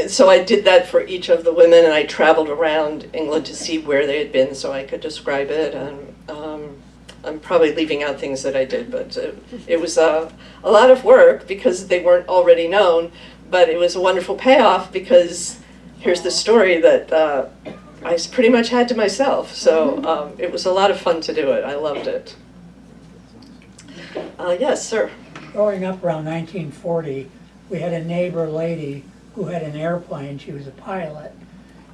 So I did that for each of the women, and I traveled around England to see where they had been so I could describe it. And I'm probably leaving out things that I did, but it was a lot of work because they weren't already known, but it was a wonderful payoff because here's this story that I pretty much had to myself. So it was a lot of fun to do it. I loved it. Yes, sir. Growing up around 1940, we had a neighbor lady who had an airplane. She was a pilot.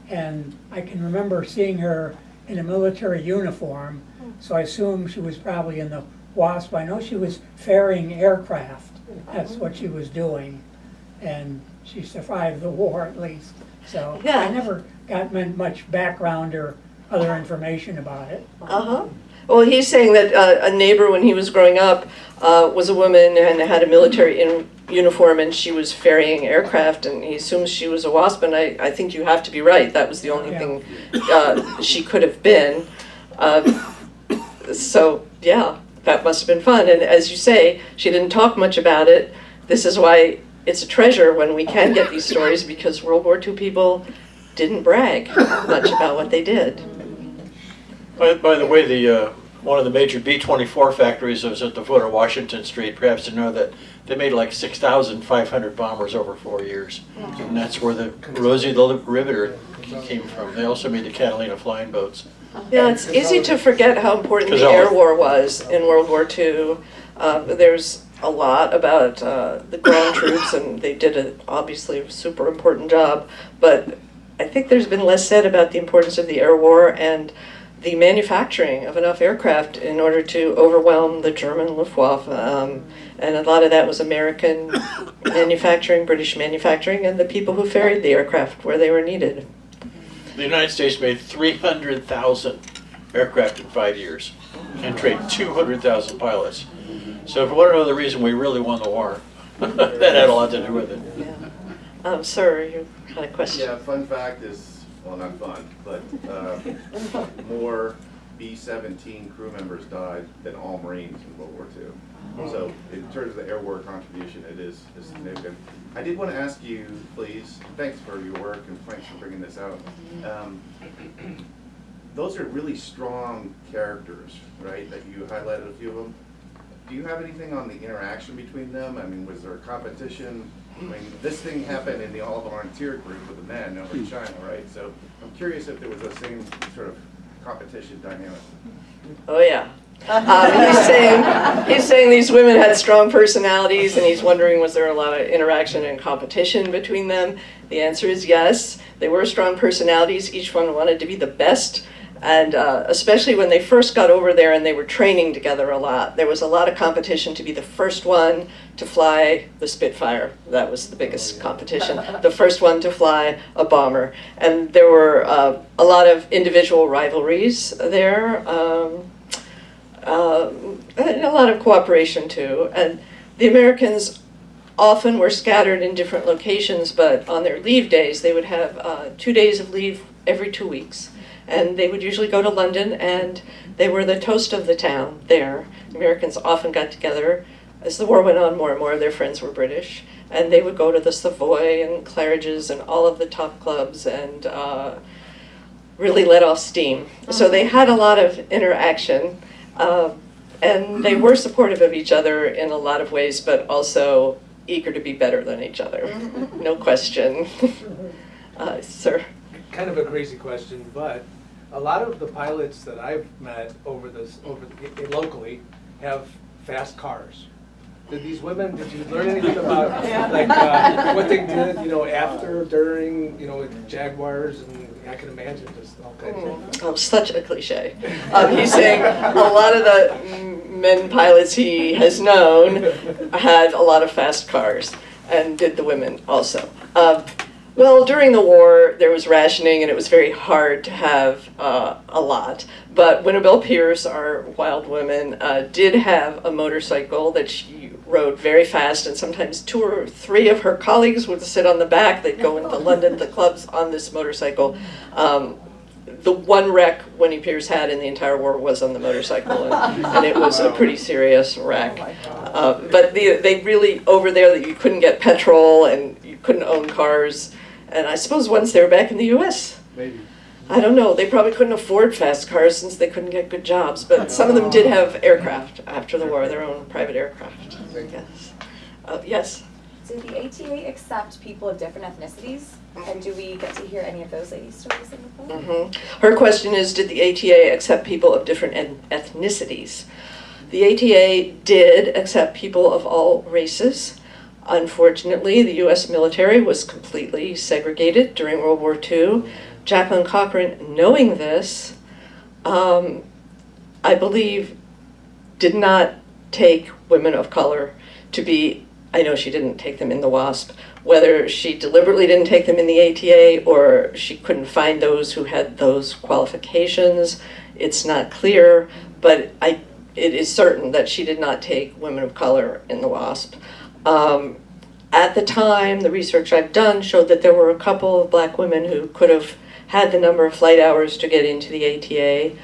And I can remember seeing her in a military uniform, so I assume she was probably in the WASP. I know she was ferrying aircraft. That's what she was doing. And she survived the war, at least. So Yeah. I never got much background or other information about it. Uh-huh. Well, he's saying that a neighbor when he was growing up was a woman and had a military uniform, and she was ferrying aircraft, and he assumes she was a WASP, and I think you have to be right. That was the only thing she could have been. So, yeah, that must have been fun. And as you say, she didn't talk much about it. This is why it's a treasure when we can get these stories, because World War II people didn't brag much about what they did. By the way, one of the major B-24 factories was at the foot of Washington Street. Perhaps to know that they made like 6,500 bombers over 4 years. And that's where the Rosie the Riveter came from. They also made the Catalina flying boats. Yeah, it's easy to forget how important the air war was in World War II. There's a lot about the ground troops, and they did obviously a super important job. But I think there's been less said about the importance of the air war and the manufacturing of enough aircraft in order to overwhelm the German Luftwaffe. And a lot of that was American manufacturing, British manufacturing, and the people who ferried the aircraft where they were needed. The United States made 300,000 aircraft in 5 years and trained 200,000 pilots. So if you want to know the reason we really won the war, that had a lot to do with it. Yeah. Sir, you had a question? Yeah, fun fact is, well, not fun, but more B-17 crew members died than all Marines in World War II. So in terms of the air war contribution, it is significant. I did want to ask you, please, thanks for your work and thanks for bringing this out. Those are really strong characters, right, that you highlighted a few of them. Do you have anything on the interaction between them? I mean, was there a competition? I mean, this thing happened in the all-volunteer group with the men over in China, right? So I'm curious if there was the same sort of competition dynamic. Oh, yeah. He's saying these women had strong personalities, and he's wondering, was there a lot of interaction and competition between them? The answer is yes. They were strong personalities. Each one wanted to be the best. And especially when they first got over there and they were training together a lot, there was a lot of competition to be the first one to fly the Spitfire. That was the biggest competition. The first one to fly a bomber. And there were a lot of individual rivalries there, and a lot of cooperation too. And the Americans often were scattered in different locations, but on their leave days, they would have 2 days of leave every 2 weeks. And they would usually go to London, and they were the toast of the town there. Americans often got together. As the war went on, more and more of their friends were British. And they would go to the Savoy and Claridge's and all of the top clubs and really let off steam. So they had a lot of interaction. And they were supportive of each other in a lot of ways, but also eager to be better than each other. No question. Sir? Kind of a crazy question, but a lot of the pilots that I've met locally have fast cars. Did these women, did you learn anything about like what they did, after, during, with Jaguars, and I can imagine just all kinds of things. Oh, such a cliche. He's saying a lot of the men pilots he has known had a lot of fast cars, and did the women also. Well, during the war, there was rationing, and it was very hard to have a lot. But Winnabelle Pierce, our wild woman, did have a motorcycle that she rode very fast, and sometimes 2 or 3 of her colleagues would sit on the back. They'd go into London, the clubs, on this motorcycle. The one wreck Winnie Pierce had in the entire war was on the motorcycle, and it was a pretty serious wreck. But they really, over there, you couldn't get petrol, and you couldn't own cars. And I suppose once they were back in the U.S., maybe. I don't know, they probably couldn't afford fast cars since they couldn't get good jobs, but some of them did have aircraft after the war, their own private aircraft. Yes. Yes? Did the ATA accept people of different ethnicities? And do we get to hear any of those ladies' stories in the film? Her question is, did the ATA accept people of different ethnicities? The ATA did accept people of all races. Unfortunately, the U.S. military was completely segregated during World War II. Jacqueline Cochran, knowing this, I believe, did not take women of color to be, I know she didn't take them in the WASP, whether she deliberately didn't take them in the ATA or she couldn't find those who had those qualifications, it's not clear, but it is certain that she did not take women of color in the WASP. At the time, the research I've done showed that there were a couple of black women who could have had the number of flight hours to get into the ATA,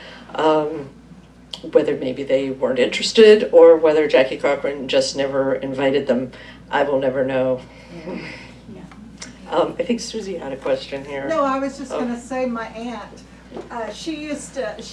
whether maybe they weren't interested or whether Jackie Cochran just never invited them, I will never know. I think Susie had a question here. No, I was just gonna say my aunt, she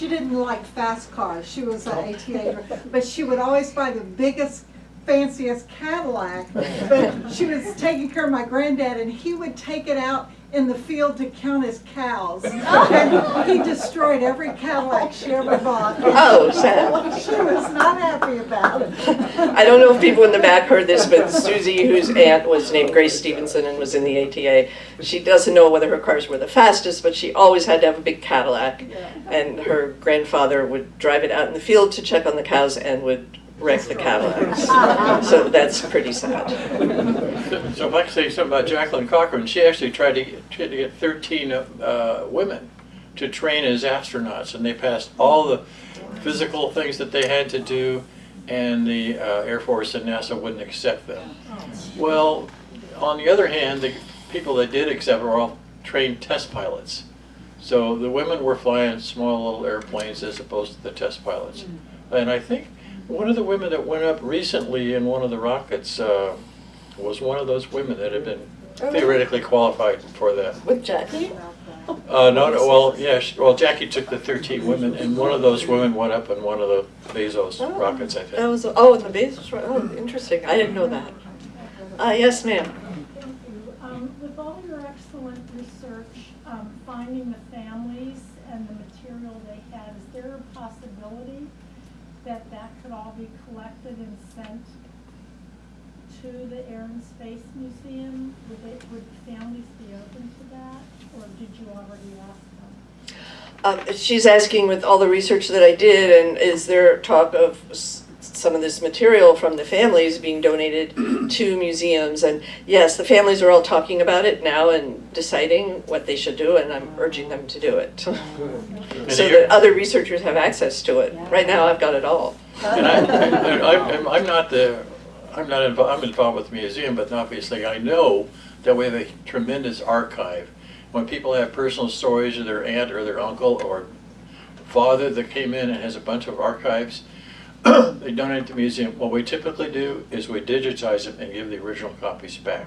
didn't like fast cars. She was an ATA, but she would always buy the biggest, fanciest Cadillac. But she was taking care of my granddad, and he would take it out in the field to count his cows. And he destroyed every Cadillac she ever bought. Oh, sad. She was not happy about it. I don't know if people in the back heard this, but Susie, whose aunt was named Grace Stevenson and was in the ATA, she doesn't know whether her cars were the fastest, but she always had to have a big Cadillac. And her grandfather would drive it out in the field to check on the cows and would wreck the Cadillacs. So that's pretty sad. So if I could say something about Jacqueline Cochran, she actually tried to get 13 women to train as astronauts, and they passed all the physical things that they had to do, and the Air Force and NASA wouldn't accept them. Well, on the other hand, the people that did accept were all trained test pilots. So the women were flying small little airplanes as opposed to the test pilots. And I think one of the women that went up recently in one of the rockets was one of those women that had been theoretically qualified for that. With Jackie? Well, Jackie took the 13 women, and one of those women went up in one of the Bezos rockets, I think. That was, in the Bezos, oh, interesting. I didn't know that. Yes, ma'am. Thank you. With all your excellent research, finding the families and the material they had, is there a possibility that could all be collected and sent to the Air and Space Museum? Would families be open to that, or did you already ask them? She's asking, with all the research that I did, and is there talk of some of this material from the families being donated to museums? And yes, the families are all talking about it now and deciding what they should do, and I'm urging them to do it. So that other researchers have access to it. Right now I've got it all. And I'm involved with the museum, but obviously I know that we have a tremendous archive. When people have personal stories of their aunt or their uncle or father that came in and has a bunch of archives, they donate to the museum. What we typically do is we digitize them and give the original copies back.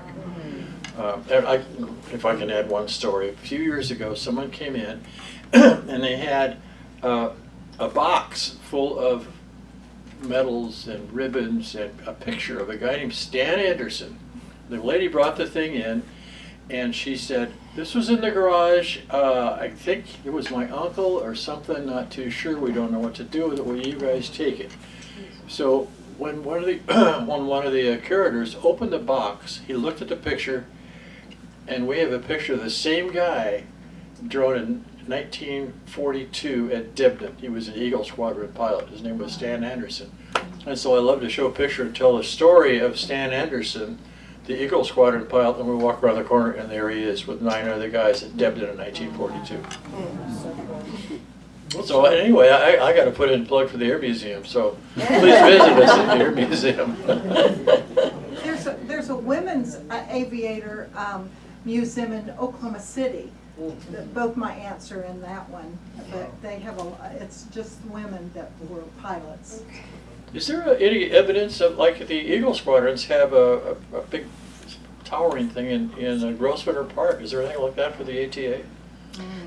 If I can add one story, a few years ago someone came in and they had a box full of medals and ribbons and a picture of a guy named Stan Anderson. The lady brought the thing in and she said, this was in the garage, I think it was my uncle or something, not too sure, we don't know what to do with it, will you guys take it? So when one of the curators opened the box, he looked at the picture, and we have a picture of the same guy drawn in 1942 at Debden. He was an Eagle Squadron pilot. His name was Stan Anderson. And so I love to show a picture and tell the story of Stan Anderson, the Eagle Squadron pilot, and we walk around the corner and there he is with 9 other guys at Debden in 1942. So anyway, I got to put in a plug for the Air Museum, so please visit us at the Air Museum. There's a women's aviator museum in Oklahoma City. Both my aunts are in that one, but they have it's just women that were pilots. Is there any evidence of, like, the Eagle Squadrons have a big towering thing in Grosvenor Park? Is there anything like that for the ATA?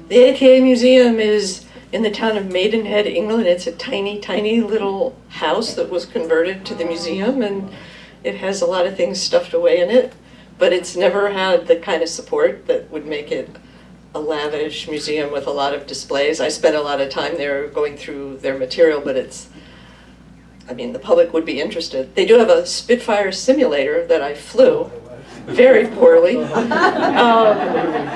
The ATA Museum is in the town of Maidenhead, England. It's a tiny, tiny little house that was converted to the museum, and it has a lot of things stuffed away in it. but it's never had the kind of support that would make it a lavish museum with a lot of displays. I spent a lot of time there going through their material, but I mean, the public would be interested. They do have a Spitfire simulator that I flew, very poorly.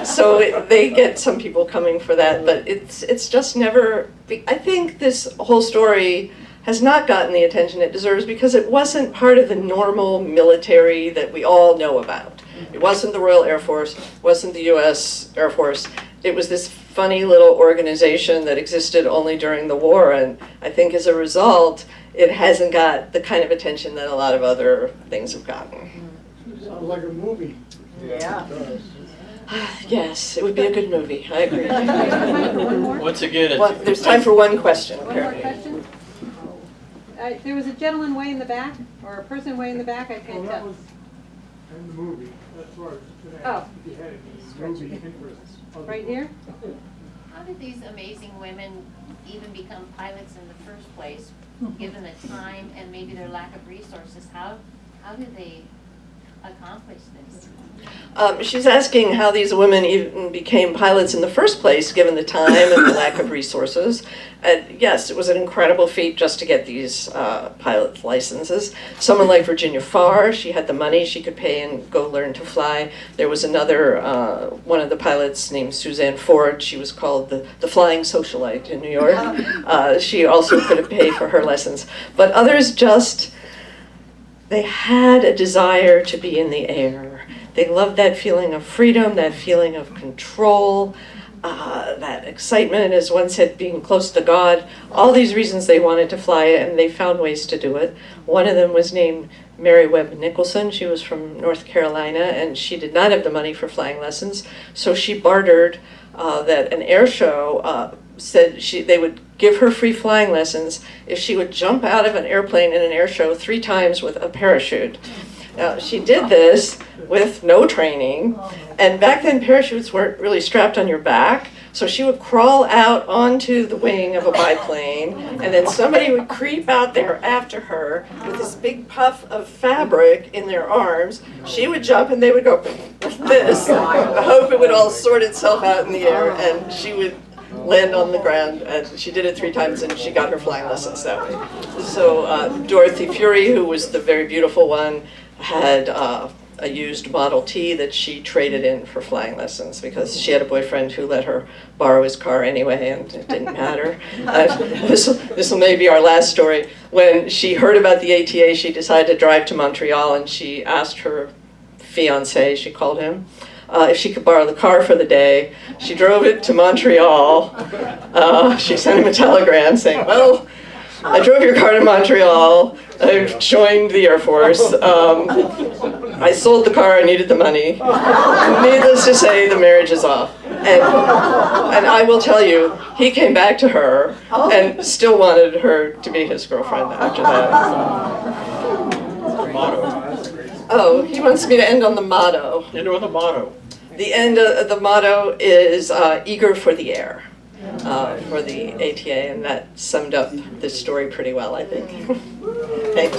So they get some people coming for that, but it's just never, I think this whole story has not gotten the attention it deserves because it wasn't part of the normal military that we all know about. It wasn't the Royal Air Force, wasn't the US Air Force. It was this funny little organization that existed only during the war, and I think as a result, it hasn't got the kind of attention that a lot of other things have gotten. Sounds like a movie. Yeah. Yes, it would be a good movie, I agree. One more? Once again, Well, there's time for one question, One more apparently. question? There was a gentleman way in the back, or a person way in the back, I Well, can't that tell. was in the movie, that's where I was gonna Oh. ask if you had any movie interests. Right here? How did these amazing women even become pilots in the first place, given the time and maybe their lack of resources? How did they accomplish this? She's asking how these women even became pilots in the first place, given the time and the lack of resources. And yes, it was an incredible feat just to get these pilot licenses. Someone like Virginia Farr, she had the money, she could pay and go learn to fly. There was another, one of the pilots named Suzanne Ford, she was called the Flying Socialite in New York. She also could have paid for her lessons. But others just, they had a desire to be in the air. They loved that feeling of freedom, that feeling of control, that excitement, as one said, being close to God. All these reasons they wanted to fly, and they found ways to do it. One of them was named Mary Webb Nicholson. She was from North Carolina, and she did not have the money for flying lessons, so she bartered that an air show said they would give her free flying lessons if she would jump out of an airplane in an air show 3 times with a parachute. Now, she did this with no training, and back then parachutes weren't really strapped on your back, so she would crawl out onto the wing of a biplane, and then somebody would creep out there after her with this big puff of fabric in their arms. She would jump and they would go like this. I hope it would all sort itself out in the air, and she would land on the ground, and she did it 3 times, and she got her flying lessons that way. So Dorothy Fury, who was the very beautiful one, had a used Model T that she traded in for flying lessons because she had a boyfriend who let her borrow his car anyway, and it didn't matter. This will maybe be our last story. When she heard about the ATA, she decided to drive to Montreal, and she asked her fiancé, she called him, if she could borrow the car for the day. She drove it to Montreal. She sent him a telegram saying, well, I drove your car to Montreal. I've joined the Air Force. I sold the car, I needed the money. Needless to say, the marriage is off. And I will tell you, he came back to her and still wanted her to be his girlfriend after that. Oh, he wants me to end on the motto. End on the motto. The end of the motto is eager for the air. For the ATA, and that summed up this story pretty well, I think. Thanks.